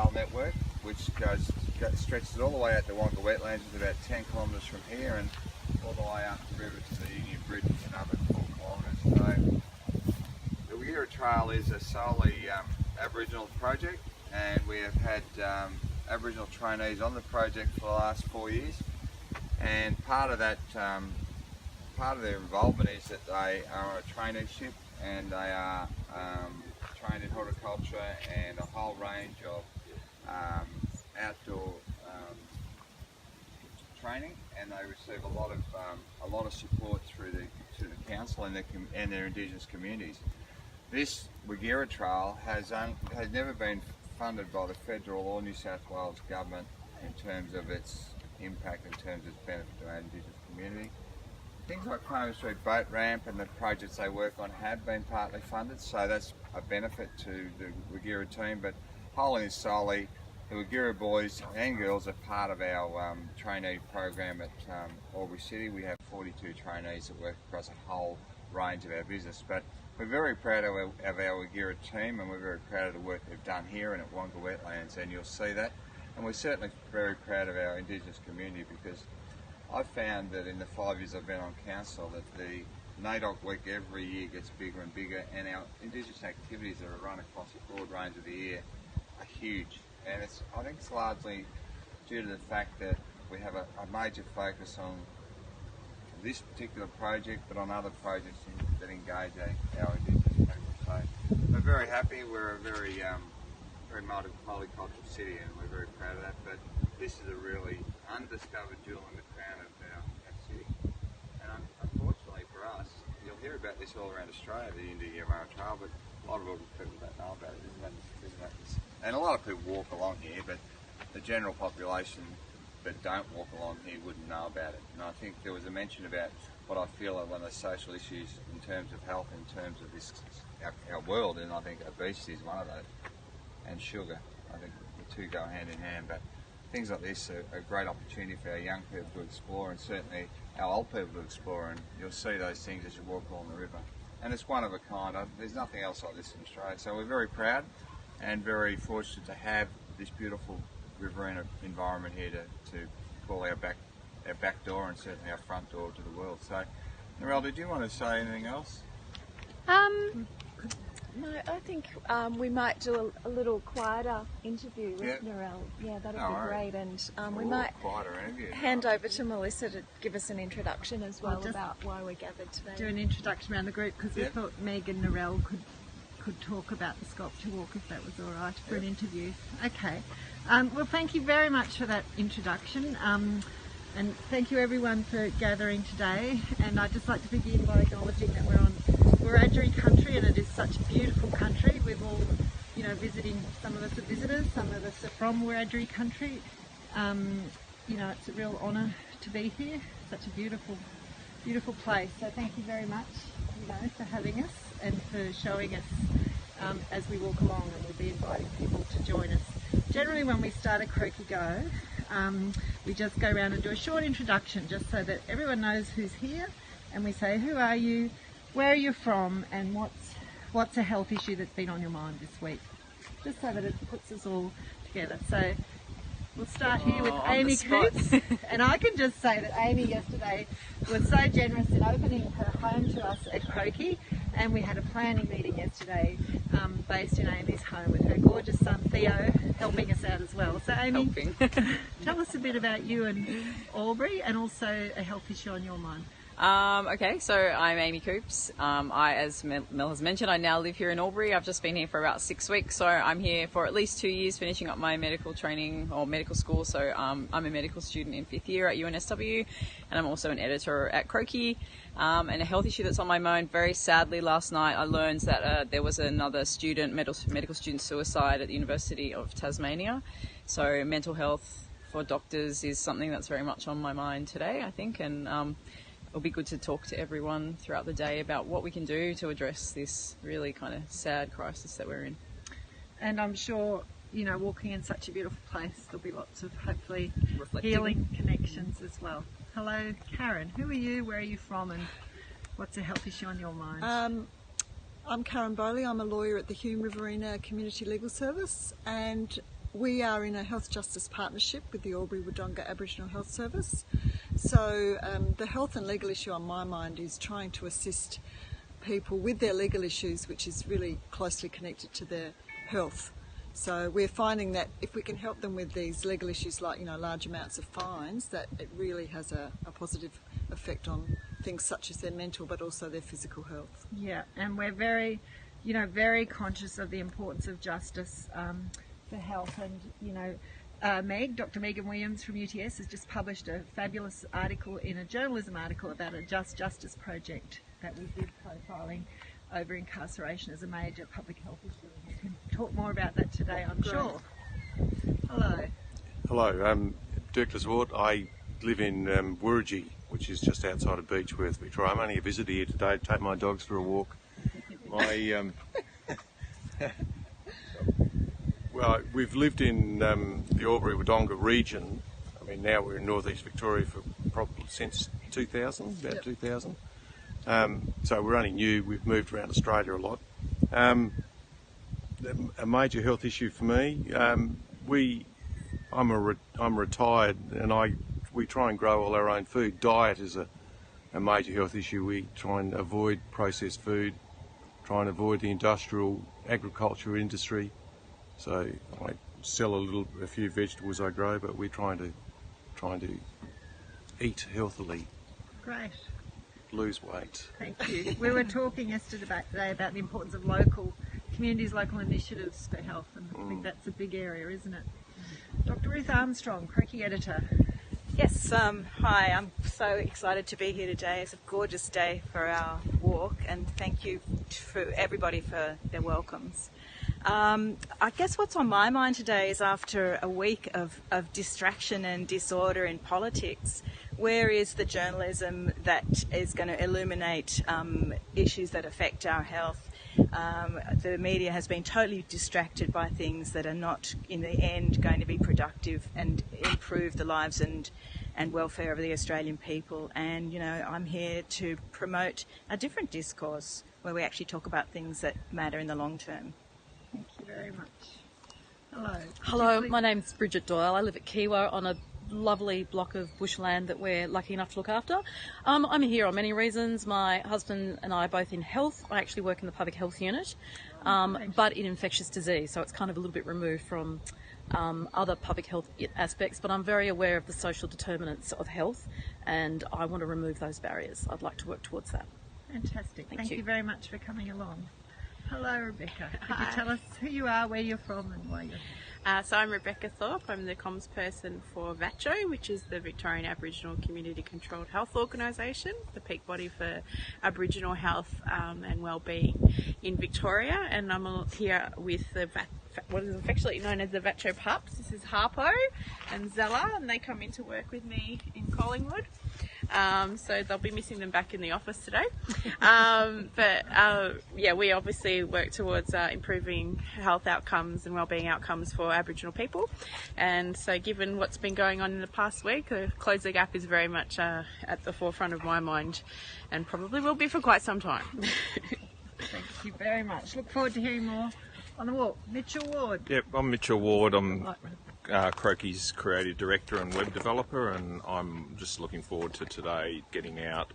Trail network, which stretches all the way out to Wonga Wetlands, is about 10 kilometres from here, and all the way up the river to the Union Bridge, another 4 kilometres. So the Wiradjuri Trail is a solely Aboriginal project, and we have had Aboriginal trainees on the project for the last 4 years, and part of that, part of their involvement is that they are on a traineeship, and they are trained in horticulture and a whole range of outdoor training, and they receive a lot of support through the council and their Indigenous communities. This Wiradjuri Trail has never been funded by the federal or New South Wales government in terms of its impact, in terms of its benefit to our Indigenous community. Things like Croakey Street boat ramp and the projects they work on have been partly funded, so that's a benefit to the Wiradjuri team, but wholly and solely the Wiradjuri boys and girls are part of our trainee program at Albury City. We have 42 trainees that work across a whole range of our business, but we're very proud of our Wiradjuri team, and we're very proud of the work they've done here and at Wonga Wetlands, and you'll see that. And we're certainly very proud of our Indigenous community, because I've found that in the 5 years I've been on council that the NAIDOC week every year gets bigger and bigger, and our Indigenous activities that are run across a broad range of the year are huge. And I think it's largely due to the fact that we have a major focus on this particular project, but on other projects that engage our Indigenous people. So we're very happy. We're a very multicultural city, and we're very proud of that. But this is a really undiscovered jewel in the crown of our city. And unfortunately for us, you'll hear about this all around Australia, the Yindyamarra Trail, but a lot of people don't know about it. Isn't that and a lot of people walk along here, but the general population that don't walk along here wouldn't know about it. And I think there was a mention about what I feel are one of the social issues in terms of health, in terms of this our world, and I think obesity is one of those, and sugar. I think the two go hand in hand, but things like this are a great opportunity for our young people to explore, and certainly our old people to explore, and you'll see those things as you walk along the river. And it's one of a kind. There's nothing else like this in Australia, so we're very proud and very fortunate to have this beautiful riverine environment here to call our back door, and certainly our front door to the world. So, Noel, did you want to say anything else? No, I think we might do a little quieter interview with Noel. Yeah, that'd be great. And we might hand over to Melissa to give us an introduction as well about why we're gathered today. Do an introduction around the group, because we thought Meg and Noel could talk about the sculpture walk, if that was all right, for an interview. Okay. Well, thank you very much for that introduction. And thank you everyone for gathering today. And I'd just like to begin by acknowledging that we're on Wiradjuri country, and it is such a beautiful country. We've all, visiting, some of us are visitors, some of us are from Wiradjuri country. It's a real honour to be here. Such a beautiful, beautiful place. So thank you very much, for having us and for showing us as we walk along, and we'll be inviting people to join us. Generally when we start a Croakey Go, we just go around and do a short introduction, just so that everyone knows who's here, and we say, who are you, where are you from, and what's a health issue that's been on your mind this week, just so that it puts us all together. So we'll start here with Amy Coops, and I can just say that Amy yesterday was so generous in opening her home to us at Croakey, and we had a planning meeting yesterday based in Amy's home with her gorgeous son Theo helping us out as well. So Amy, tell us a bit about you and Albury, and also a health issue on your mind. Okay, so I'm Amy Coops. As Mel has mentioned, I now live here in Albury. I've just been here for about 6 weeks, so I'm here for at least 2 years finishing up my medical training or medical school. So I'm a medical student in 5th year at UNSW, and I'm also an editor at Croakey. And a health issue that's on my mind, very sadly last night I learned that there was another medical student suicide at the University of Tasmania. So mental health for doctors is something that's very much on my mind today, I think, and it'll be good to talk to everyone throughout the day about what we can do to address this really kind of sad crisis that we're in. And I'm sure, walking in such a beautiful place, there'll be lots of hopefully healing connections as well. Hello, Karen. Who are you? Where are you from? And what's a health issue on your mind? I'm Karen Bowley. I'm a lawyer at the Hume Riverina Community Legal Service, and We are in a health justice partnership with the Albury Wodonga Aboriginal Health Service. So the health and legal issue on my mind is trying to assist people with their legal issues, which is really closely connected to their health. So we're finding that if we can help them with these legal issues like, large amounts of fines, that it really has a positive effect on things such as their mental but also their physical health. Yeah, and we're very conscious of the importance of justice for health. And, Dr. Megan Williams from UTS has just published a fabulous article in a journalism article about a Just Justice project that we did profiling over incarceration as a major public health issue. We can talk more about that today, I'm sure. Hello. Hello, I'm Dirk Leswart. I live in Wiradjuri, which is just outside of Beechworth, Victoria. I'm only a visitor here today to take my dogs for a walk. Well, we've lived in the Albury Wodonga region. I mean, now we're in northeast Victoria for probably since 2000, about Yep. 2000. So we're only new. We've moved around Australia a lot. A major health issue for me. I'm retired, and we try and grow all our own food. Diet is a major health issue. We try and avoid processed food, try and avoid the industrial agriculture industry. So I sell a few vegetables I grow, but we're trying to eat healthily. Great. Lose weight. Thank you. We were talking yesterday about the importance of local communities, local initiatives for health, and I think that's a big area, isn't it? Dr. Ruth Armstrong, Croakey editor. Yes, hi, I'm so excited to be here today. It's a gorgeous day for our walk, and thank you for everybody for their welcomes. I guess what's on my mind today is, after a week of distraction and disorder in politics, where is the journalism that is going to illuminate issues that affect our health? The media has been totally distracted by things that are not, in the end, going to be productive and improve the lives and welfare of the Australian people. And, I'm here to promote a different discourse where we actually talk about things that matter in the long term. Thank you very much. Hello. Hello, my name's Bridget Doyle. I live at Kiwa on a lovely block of bushland that we're lucky enough to look after. I'm here on many reasons. My husband and I are both in health. I actually work in the public health unit, but in infectious disease, so it's kind of a little bit removed from other public health aspects, but I'm very aware of the social determinants of health, and I want to remove those barriers. I'd like to work towards that. Fantastic. Thank you very much for coming along. Hello, Rebecca. Could Hi. you tell us who you are, where you're from, and why you're here? So I'm Rebecca Thorpe. I'm the comms person for VATCHO, which is the Victorian Aboriginal Community Controlled Health Organisation, the peak body for Aboriginal health and wellbeing in Victoria. And I'm here with the what is affectionately known as the VATCHO pups. This is Harpo and Zella, and they come in to work with me in Collingwood. So they'll be missing them back in the office today. We obviously work towards improving health outcomes and wellbeing outcomes for Aboriginal people. And so given what's been going on in the past week, Close the Gap is very much at the forefront of my mind, and probably will be for quite some time. Thank you very much. Look forward to hearing more on the walk. Mitchell Ward. Yep, I'm Mitchell Ward. I'm Croakey's creative director and web developer, and I'm just looking forward to today getting out.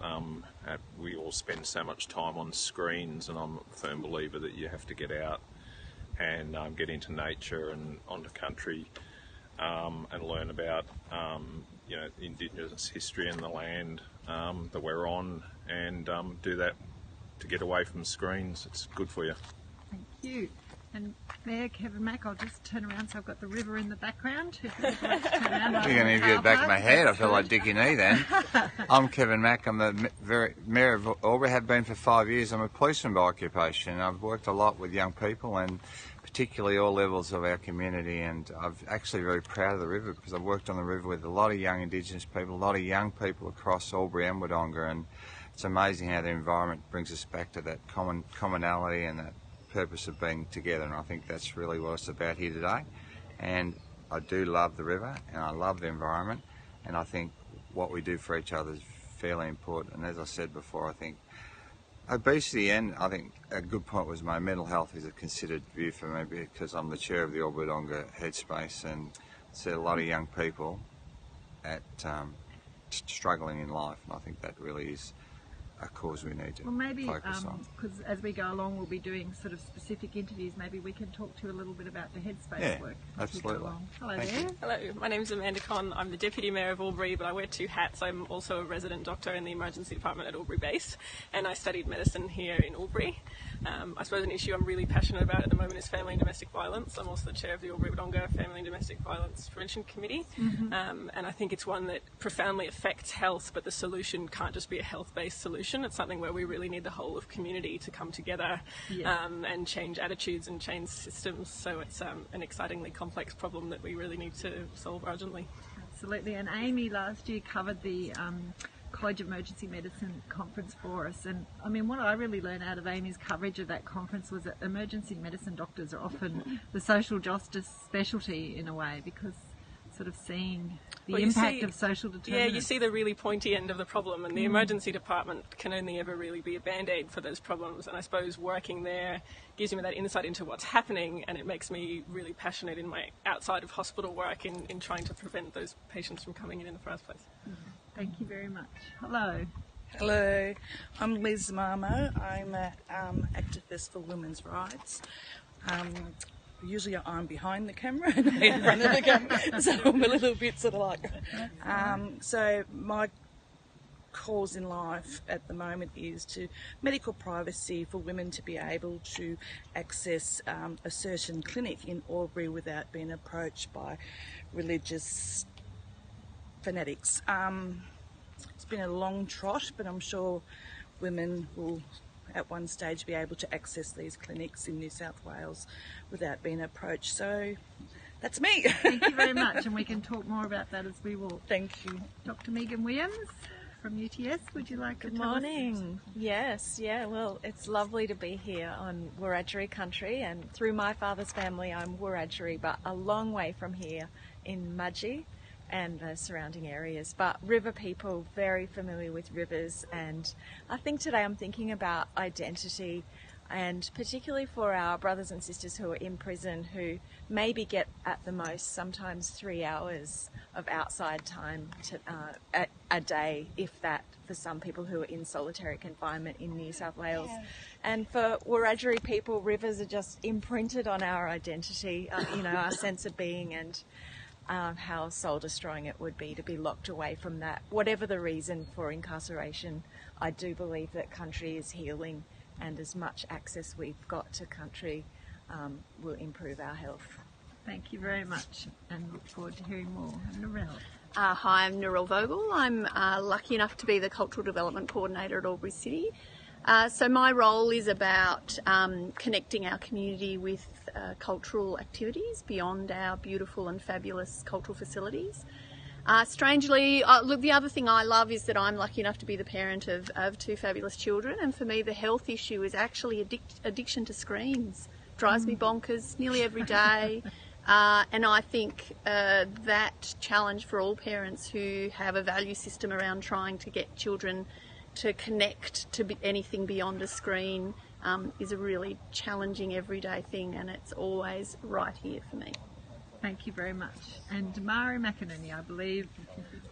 We all spend so much time on screens, and I'm a firm believer that you have to get out and get into nature and onto country and learn about Indigenous history and the land that we're on, and do that to get away from screens. It's good for you. Thank you. And Mayor Kevin Mack, I'll just turn around so I've got the river in the background. If you'd like to turn around. You're going to give you the back of my head. I feel like Dickie Nee then. I'm Kevin Mack. I'm the Mayor of Albury, have been for 5 years. I'm a policeman by occupation. I've worked a lot with young people, and particularly all levels of our community, and I'm actually very proud of the river because I've worked on the river with a lot of young Indigenous people, a lot of young people across Albury and Wodonga, and it's amazing how the environment brings us back to that commonality and that purpose of being together, and I think that's really what it's about here today. And I do love the river, and I love the environment, and I think what we do for each other is fairly important. And as I said before, I think Obesity, and I think a good point was my mental health is a considered view for me because I'm the chair of the Albury Wodonga Headspace and see a lot of young people at struggling in life, and I think that really is a cause we need to focus on. Because as we go along, we'll be doing sort of specific interviews. Maybe we can talk to you a little bit about the Headspace work. Absolutely. Hello Thank there. you. Hello, my name is Amanda Conn. I'm the Deputy Mayor of Albury, but I wear two hats. I'm also a resident doctor in the emergency department at Albury Base, and I studied medicine here in Albury. I suppose an issue I'm really passionate about at the moment is family and domestic violence. I'm also the chair of the Albury Wodonga Family and Domestic Violence Prevention Committee, and I think it's one that profoundly affects health, but the solution can't just be a health-based solution. It's something where we really need the whole of community to come together and change attitudes and change systems. So it's an excitingly complex problem that we really need to solve urgently. Absolutely. And Amy last year covered the College of Emergency Medicine conference for us, and I mean what I really learned out of Amy's coverage of that conference was that emergency medicine doctors are often the social justice specialty in a way, because sort of seeing the impact of social determinants. Yeah, you see the really pointy end of the problem, and the emergency department can only ever really be a band-aid for those problems, and I suppose working there gives me that insight into what's happening, and it makes me really passionate in my outside of hospital work in trying to prevent those patients from coming in the first place. Thank you very much. Hello. Hello, I'm Liz Marmo. I'm an activist for women's rights. Usually I'm behind the camera and I'm in front of the camera, so I'm a little bit sort of like... so my cause in life at the moment is to medical privacy for women to be able to access a certain clinic in Albury without being approached by religious fanatics. It's been a long trot, but I'm sure women will at one stage be able to access these clinics in New South Wales without being approached. So that's me. Thank you very much, and we can talk more about that as we walk. Thank you. Dr. Megan Williams from UTS, would you like to tell us? Good morning. Yes, well, it's lovely to be here on Wiradjuri country, and through my father's family I'm Wiradjuri, but a long way from here in Mudgee and the surrounding areas, but river people, very familiar with rivers. And I think today I'm thinking about identity, and particularly for our brothers and sisters who are in prison, who maybe get at the most sometimes 3 hours of outside time a day, if that, for some people who are in solitary confinement in New South Wales. And for Wiradjuri people, rivers are just imprinted on our identity, our sense of being, and how soul-destroying it would be to be locked away from that. Whatever the reason for incarceration, I do believe that country is healing, and as much access we've got to country will improve our health. Thank you very much, and look forward to hearing more. Noel. Hi, I'm Noel Vogel. I'm lucky enough to be the Cultural Development Coordinator at Albury City. So my role is about connecting our community with cultural activities beyond our beautiful and fabulous cultural facilities. Strangely, look, the other thing I love is that I'm lucky enough to be the parent of two fabulous children, and for me the health issue is actually addiction to screens. Drives me bonkers nearly every day. And I think that challenge for all parents who have a value system around trying to get children to connect to anything beyond a screen is a really challenging everyday thing, and it's always right here for me. Thank you very much. And Mari McInerney, I believe.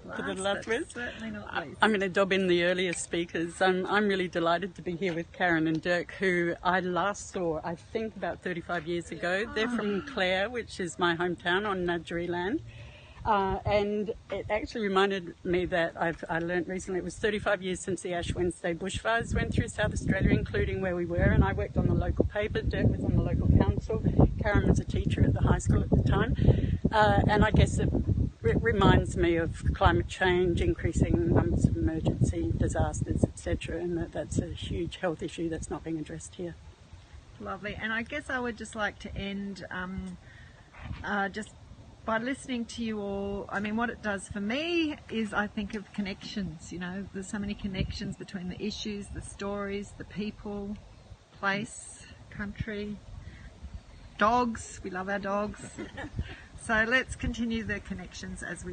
Certainly not least. I'm going to dob in the earlier speakers. I'm really delighted to be here with Karen and Dirk, who I last saw, I think, about 35 years ago. They're from Clare, which is my hometown on Wiradjuri land. And it actually reminded me that I learnt recently it was 35 years since the Ash Wednesday bushfires went through South Australia, including where we were, and I worked on the local paper. Dirk was on the local council. Karen was a teacher at the high school at the time. And I guess it reminds me of climate change, increasing numbers of emergency disasters, etc., and that's a huge health issue that's not being addressed here. Lovely. And I guess I would just like to end just by listening to you all. I mean, what it does for me is I think of connections. There's so many connections between the issues, the stories, the people, place, country, dogs. We love our dogs. So let's continue the connections as we